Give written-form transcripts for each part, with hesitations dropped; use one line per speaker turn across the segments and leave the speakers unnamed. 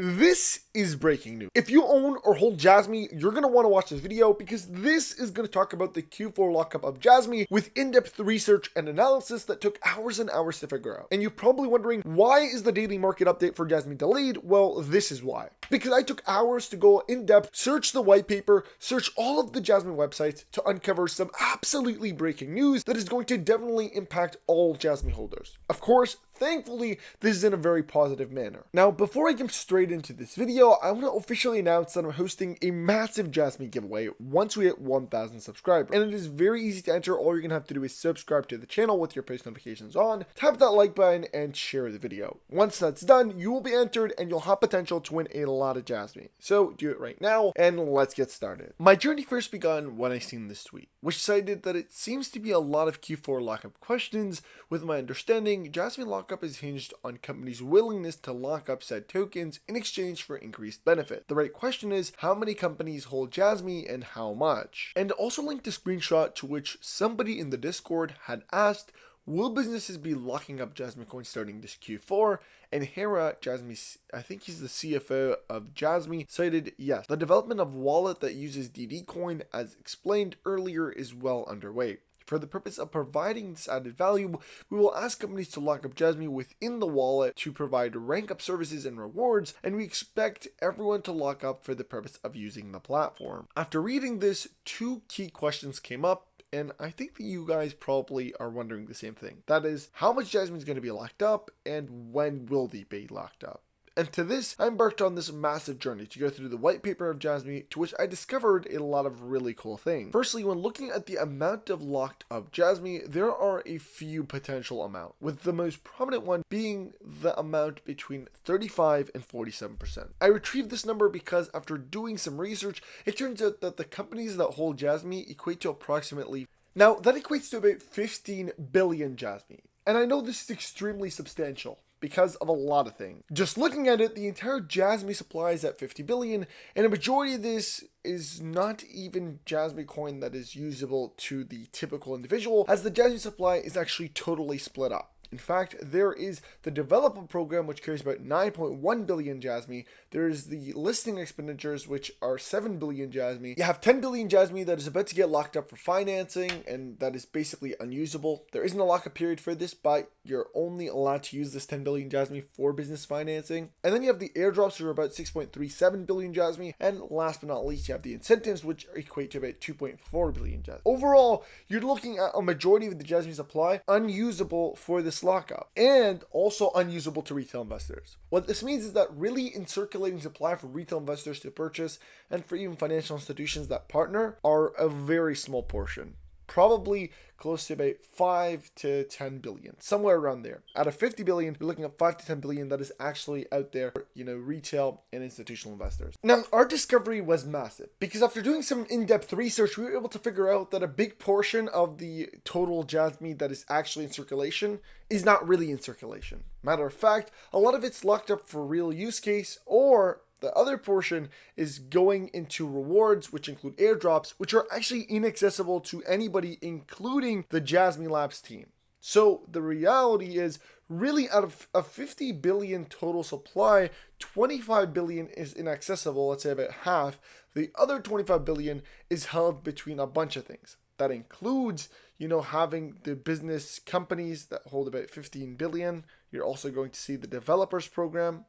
This is breaking news. If you own or hold Jasmy, you're going to want to watch this video because this is going to talk about the Q4 lockup of Jasmy with in-depth research and analysis that took hours and hours to figure out. And you're probably wondering, why is the daily market update for Jasmy delayed? Well, this is why. Because I took hours to go in-depth, search the white paper, search all of the Jasmy websites to uncover some absolutely breaking news that is going to definitely impact all Jasmy holders. Of course, thankfully, this is in a very positive manner. Now, before I jump straight into this video, I want to officially announce that I'm hosting a massive Jasmy giveaway once we hit 1,000 subscribers. And it is very easy to enter. All you're going to have to do is subscribe to the channel with your post notifications on, tap that like button, and share the video. Once that's done, you will be entered and you'll have potential to win a lot of Jasmy. So do it right now, and let's get started. My journey first began when I seen this tweet, which cited that it seems to be a lot of Q4 lockup questions. With my understanding, Jasmy lockup is hinged on companies' willingness to lock up said tokens in exchange for increased benefit. The right question is, how many companies hold Jasmy and how much? And also linked a screenshot to which somebody in the Discord had asked, will businesses be locking up Jasmy coins starting this Q4? And Hera, Jasmy, I think he's the CFO of Jasmy, cited, yes, the development of wallet that uses DD coin, as explained earlier, is well underway. For the purpose of providing this added value, we will ask companies to lock up Jasmy within the wallet to provide rank up services and rewards, and we expect everyone to lock up for the purpose of using the platform. After reading this, two key questions came up, and I think that you guys probably are wondering the same thing. That is, how much Jasmy is going to be locked up, and when will they be locked up? And to this, I embarked on this massive journey to go through the white paper of Jasmy, to which I discovered a lot of really cool things. Firstly, when looking at the amount of locked up Jasmy, there are a few potential amounts, with the most prominent one being the amount between 35 and 47%. I retrieved this number because after doing some research, it turns out that the companies that hold Jasmy equate to approximately, now that equates to about 15 billion Jasmy. And I know this is extremely substantial because of a lot of things. Just looking at it, the entire Jasmy supply is at 50 billion, and a majority of this is not even Jasmy coin that is usable to the typical individual, as the Jasmy supply is actually totally split up. In fact, there is the developer program, which carries about 9.1 billion Jasmy. There is the listing expenditures, which are 7 billion Jasmy. You have 10 billion Jasmy that is about to get locked up for financing, and that is basically unusable. There isn't a lockup period for this, but you're only allowed to use this 10 billion Jasmy for business financing. And then you have the airdrops, which are about 6.37 billion Jasmy. And last but not least, you have the incentives, which equate to about 2.4 billion Jasmy. Overall, you're looking at a majority of the Jasmy supply unusable for this lockup, and also unusable to retail investors. What this means is that really in circulating supply for retail investors to purchase and for even financial institutions that partner are a very small portion. Probably close to about 5 to 10 billion, somewhere around there. Out of 50 billion, you're looking at 5 to 10 billion that is actually out there for, retail and institutional investors. Now, our discovery was massive because after doing some in-depth research, we were able to figure out that a big portion of the total Jasmy that is actually in circulation is not really in circulation. Matter of fact, a lot of it's locked up for real use case, or the other portion is going into rewards, which include airdrops, which are actually inaccessible to anybody, including the Jasmy Labs team. So the reality is, really out of a 50 billion total supply, 25 billion is inaccessible, let's say about half. The other 25 billion is held between a bunch of things. That includes, having the business companies that hold about 15 billion. You're also going to see the developers program,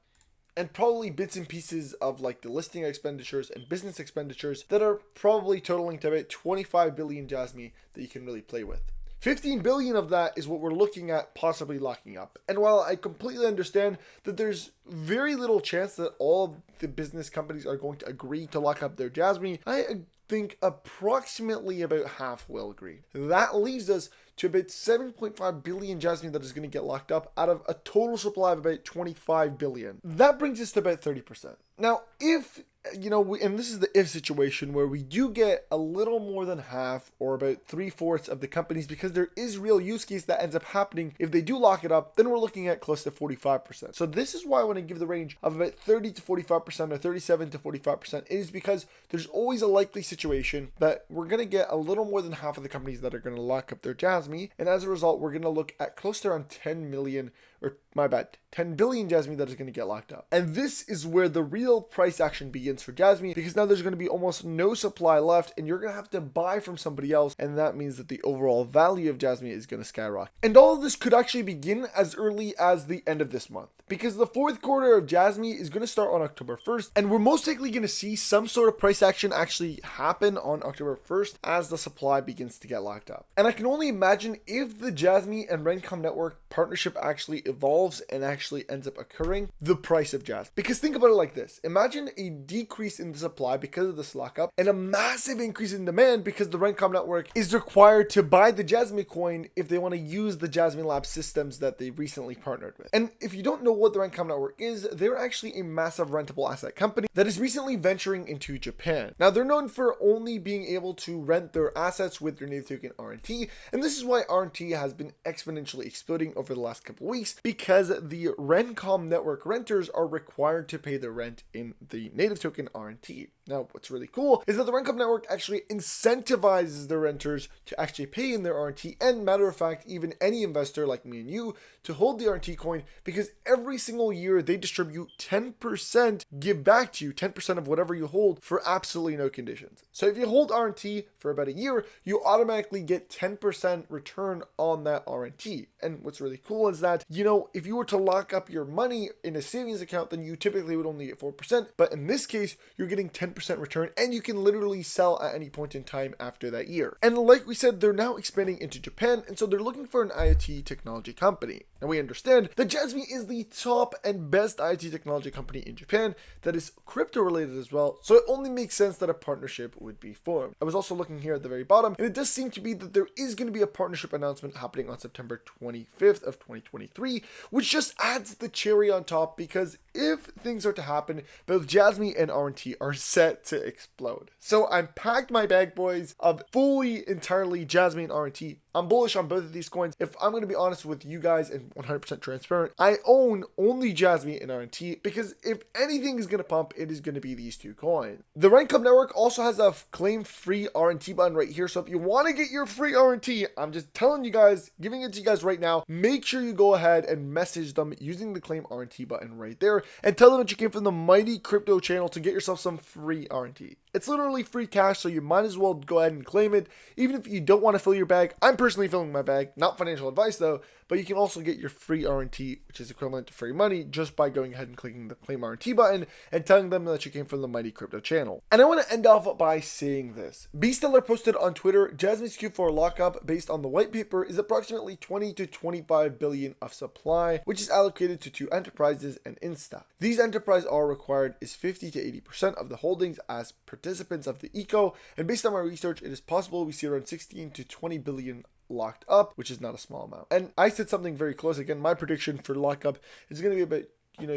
and probably bits and pieces of like the listing expenditures and business expenditures that are probably totaling to about 25 billion Jasmy that you can really play with. 15 billion of that is what we're looking at possibly locking up. And while I completely understand that there's very little chance that all of the business companies are going to agree to lock up their Jasmy, I think approximately about half will agree. That leaves us to about 7.5 billion Jasmy that is going to get locked up out of a total supply of about 25 billion. That brings us to about 30%. Now, if and this is the if situation where we do get a little more than half or about 3/4 of the companies, because there is real use case that ends up happening. If they do lock it up, then we're looking at close to 45%. So this is why I want to give the range of about 30 to 45% or 37 to 45%. It is because there's always a likely situation that we're going to get a little more than half of the companies that are going to lock up their Jasmy. And as a result, we're going to look at close to around 10 million or my bad, 10 billion Jasmy that is going to get locked up. And this is where the real price action begins for Jasmy, because now there's going to be almost no supply left and you're going to have to buy from somebody else. And that means that the overall value of Jasmy is going to skyrocket. And all of this could actually begin as early as the end of this month, because the fourth quarter of Jasmy is going to start on October 1st. And we're most likely going to see some sort of price action actually happen on October 1st as the supply begins to get locked up. And I can only imagine if the Jasmy and Rencom network partnership actually evolves and actually ends up occurring, the price of Jasmy. Because think about it like this. Imagine a decrease in the supply because of this lockup and a massive increase in demand because the Rencom network is required to buy the Jasmy coin if they want to use the Jasmy Lab systems that they recently partnered with. And if you don't know what the Rencom network is, they're actually a massive rentable asset company that is recently venturing into Japan. Now, they're known for only being able to rent their assets with their native token RNT, and this is why RNT has been exponentially exploding over the last couple of weeks, because the Rencom network renters are required to pay their rent in the native token RNT. Now, what's really cool is that the Rencom network actually incentivizes their renters to actually pay in their RNT, and matter of fact, even any investor like me and you, to hold the RNT coin, because every single year they distribute 10%, give back to you 10% of whatever you hold for absolutely no conditions. So if you hold RNT for about a year, you automatically get 10% return on that RNT. And what's really cool is that, you know, if you were to lock up your money in a savings account, then you typically would only get 4%. But in this case, you're getting 10% return, and you can literally sell at any point in time after that year. And like we said, they're now expanding into Japan, and so they're looking for an IoT technology company. And we understand that Jasmy is the top and best IoT technology company in Japan that is crypto related as well, so it only makes sense that a partnership would be formed. I was also looking here at the very bottom, and it does seem to be that there is going to be a partnership announcement happening on September 25th of 2023, which just adds the cherry on top, because if things are to happen, both Jasmy and RNT are set to explode. So I'm packed my bag, boys, of fully, entirely Jasmy and RNT. I'm bullish on both of these coins. If I'm going to be honest with you guys and 100% transparent, I own only Jasmy and RNT, because if anything is going to pump, it is going to be these two coins. The Rencom network also has a claim free RNT button right here. So if you want to get your free RNT, I'm just telling you guys, giving it to you guys right now, make sure you go ahead and message them using the claim RNT button right there and tell them that you came from the Mighty Crypto channel to get yourself some free RNT. It's literally free cash, so you might as well go ahead and claim it. Even if you don't want to fill your bag, I'm personally filling my bag, not financial advice though, but you can also get your free RNT, which is equivalent to free money, just by going ahead and clicking the claim RNT button and telling them that you came from the Mighty Crypto channel. And I want to end off by saying this. Beaststellar posted on Twitter, Jasmy's Q4 lockup based on the white paper is approximately 20 to 25 billion of supply, which is allocated to 2 enterprises and Insta. These enterprises are required is 50 to 80% of the holdings as participants of the eco, and based on my research, it is possible we see around 16 to 20 billion locked up, which is not a small amount. And I said something very close. Again, my prediction for lockup is going to be about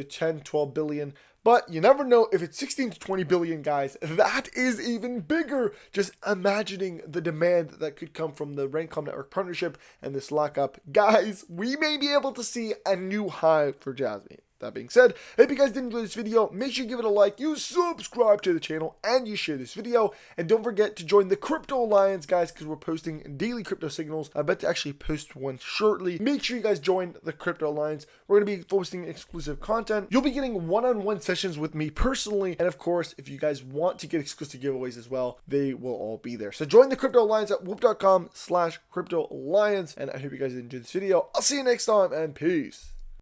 10, 12 billion. But you never know, if it's 16 to 20 billion, guys, that is even bigger. Just imagining the demand that could come from the Rencom network partnership and this lockup. Guys, we may be able to see a new high for Jasmy. That being said, if you guys did enjoy this video, make sure you give it a like, you subscribe to the channel, and you share this video. And don't forget to join the CryptoAlliance, guys, because we're posting daily crypto signals. I bet to actually post one shortly. Make sure you guys join the CryptoAlliance. We're going to be posting exclusive content. You'll be getting one-on-one sessions with me personally. And of course, if you guys want to get exclusive giveaways as well, they will all be there. So join the CryptoAlliance at whoop.com/CryptoAlliance. And I hope you guys enjoyed this video. I'll see you next time, and peace.